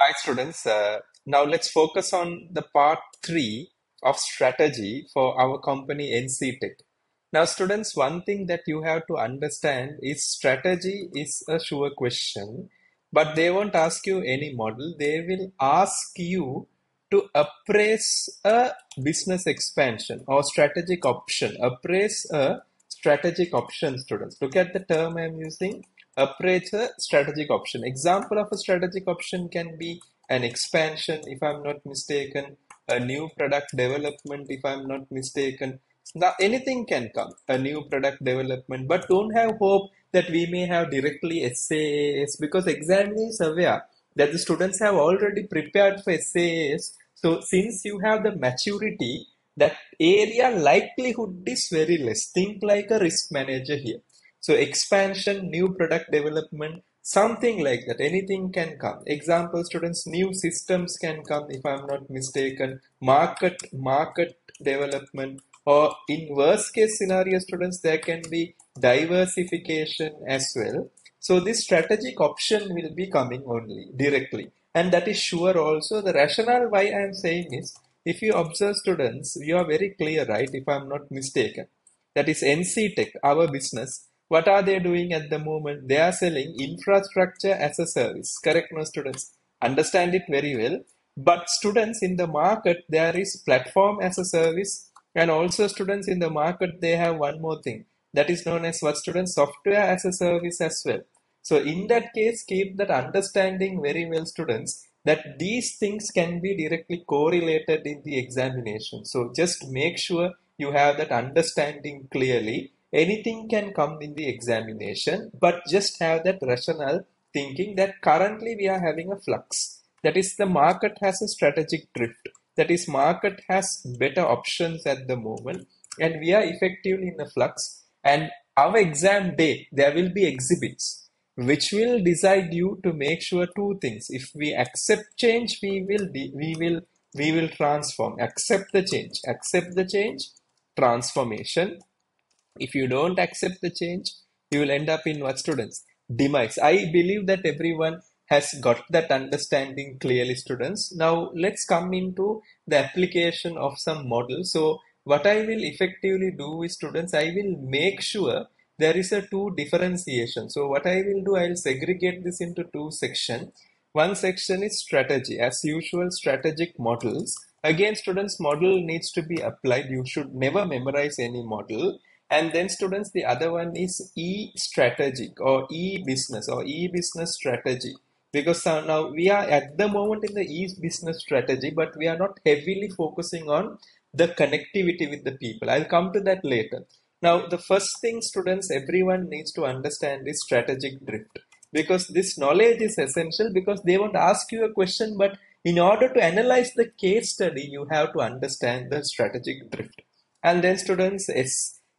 Hi students, now let's focus on the part 3 of strategy for our company Nctech. Now students, one thing that you have to understand is strategy is a sure question, but they won't ask you any model. They will ask you to appraise a business expansion or strategic option. Appraise a strategic option, students. Look at the term I'm using. Appraise a strategic option. Example of a strategic option can be an expansion, if I'm not mistaken, a new product development, if I'm not mistaken. Now, anything can come, a new product development, but don't have hope that we may have directly SaaS because exam is aware that the students have already prepared for SaaS. So, since you have the maturity, that area likelihood is very less. Think like a risk manager here. So expansion, new product development, something like that. Anything can come. Example, students, new systems can come if I'm not mistaken. Market development, or in worst case scenario, students, there can be diversification as well. So this strategic option will be coming only directly. And that is sure also. The rationale why I am saying is, if you observe students, you are very clear, right? If I'm not mistaken, that is Nctech, our business. What are they doing at the moment? They are selling infrastructure as a service. Correct, no students? Understand it very well. But students in the market, there is platform as a service, and also students in the market, they have one more thing that is known as what students? Software as a service as well. So in that case, keep that understanding very well, students, that these things can be directly correlated in the examination. So just make sure you have that understanding clearly. Anything can come in the examination, but just have that rational thinking that currently we are having a flux. That is, the market has a strategic drift. That is, market has better options at the moment, and we are effectively in a flux. And our exam day, there will be exhibits which will decide you to make sure two things. If we accept change, we will transform. Accept the change, transformation. If you don't accept the change, you will end up in what, students? Demise. I believe that everyone has got that understanding clearly, students. Now let's come into the application of some models. So what I will effectively do is, students, I will make sure there is a two differentiation. So what I will do, I will segregate this into two sections. One section is strategy. As usual, strategic models. Again, students, model needs to be applied. You should never memorize any model. And then, students, the other one is e-strategic or e-business or e-business strategy. Because now we are at the moment in the e-business strategy, but we are not heavily focusing on the connectivity with the people. I'll come to that later. Now, the first thing, students, everyone needs to understand is strategic drift. Because this knowledge is essential, because they won't ask you a question, but in order to analyze the case study, you have to understand the strategic drift. And then, students,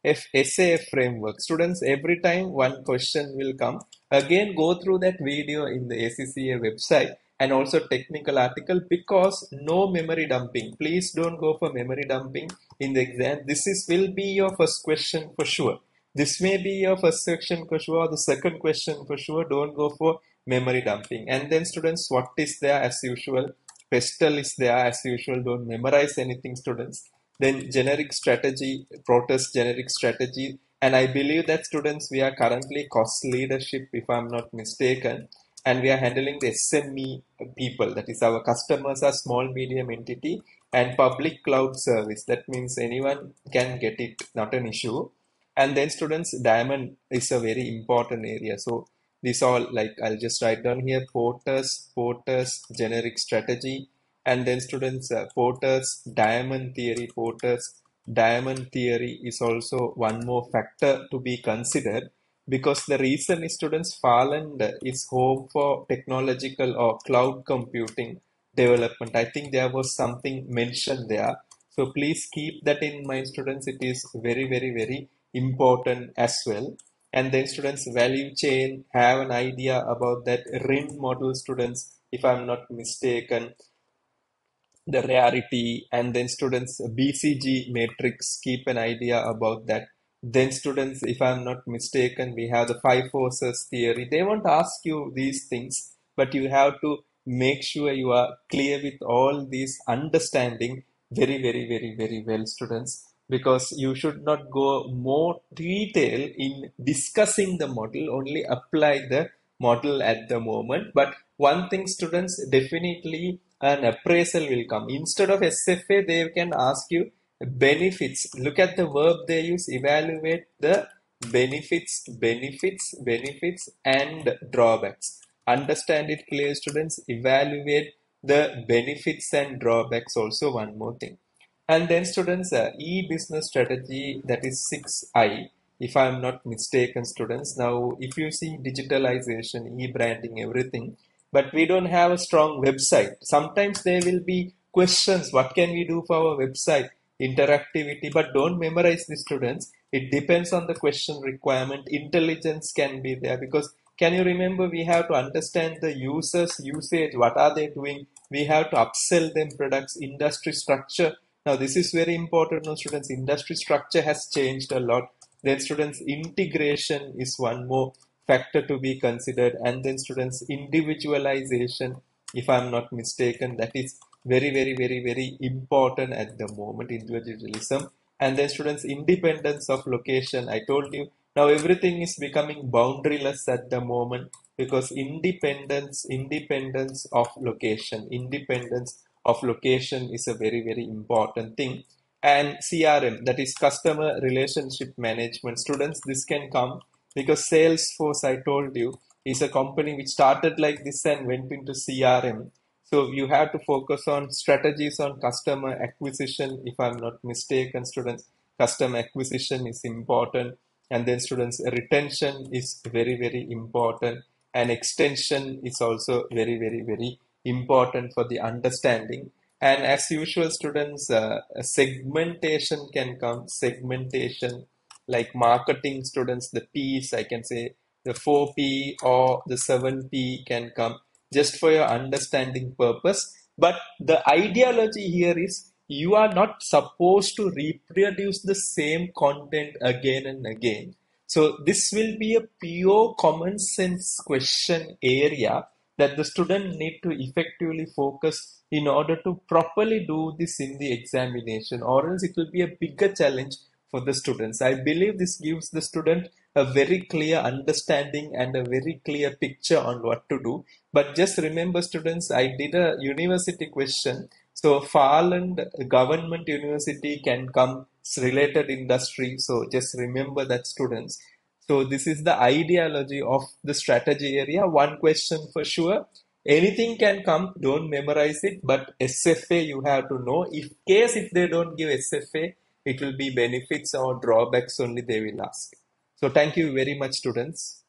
SAF framework. Students, every time one question will come, again go through that video in the ACCA website and also technical article, because no memory dumping. Please don't go for memory dumping in the exam. This will be your first question for sure. This may be your first section for sure, or the second question for sure. Don't go for memory dumping. And then, students, what is there as usual? Pestle is there as usual. Don't memorize anything, students. Then generic strategy, protest generic strategy. And I believe that, students, we are currently cost leadership, if I'm not mistaken, and we are handling the SME people. That is, our customers are small, medium entity, and public cloud service. That means anyone can get it, not an issue. And then, students, diamond is a very important area. So this all, like, I'll just write down here: Porter's generic strategy. And then, students, Porter's diamond theory. Porter's diamond theory is also one more factor to be considered, because the reason is, students, Farland is home for technological or cloud computing development. I think there was something mentioned there. So please keep that in mind, students. It is very, very, very important as well. And then, students, value chain, have an idea about that. RIN model, students, if I'm not mistaken, the rarity. And then, students, BCG matrix, keep an idea about that. Then, students, if I'm not mistaken, we have the five forces theory. They won't ask you these things, but you have to make sure you are clear with all these understanding very well, students, because you should not go more detail in discussing the model, only apply the model at the moment. But one thing, students, definitely an appraisal will come. Instead of SFA, they can ask you benefits. Look at the verb they use, evaluate the benefits and drawbacks. Understand it clear, students. Evaluate the benefits and drawbacks also, one more thing. And then, students, e-business strategy, that is 6I, if I'm not mistaken, students. Now, if you see digitalization, e-branding, everything, but we don't have a strong website. Sometimes there will be questions, what can we do for our website? Interactivity, but don't memorize the students. It depends on the question requirement. Intelligence can be there, because can you remember, we have to understand the users usage, what are they doing? We have to upsell them products, industry structure. Now this is very important now, students. Industry structure has changed a lot. Then students, integration is one more factor to be considered. And then students, individualization, if I'm not mistaken, that is very important at the moment, individualism. And then students, independence of location. I told you, now everything is becoming boundaryless at the moment, because independence of location is a very important thing. And CRM, that is customer relationship management. Students, this can come because Salesforce, I told you, is a company which started like this and went into CRM. So you have to focus on strategies on customer acquisition. If I'm not mistaken, students, customer acquisition is important. And then students, retention is very important. And extension is also very important for the understanding. And as usual, students, segmentation can come. Segmentation, like marketing, students, the P's, I can say the 4P or the 7P can come, just for your understanding purpose. But the ideology here is, you are not supposed to reproduce the same content again and again. So this will be a pure common sense question area that the student need to effectively focus in order to properly do this in the examination, or else it will be a bigger challenge for the students. I believe this gives the student a very clear understanding and a very clear picture on what to do. But just remember, students, I did a university question. So Farland Government University can come related industry. So just remember that, students. So this is the ideology of the strategy area. One question for sure. Anything can come, don't memorize it, but SFA you have to know. If they don't give SFA, it will be benefits or drawbacks only they will ask. So thank you very much, students.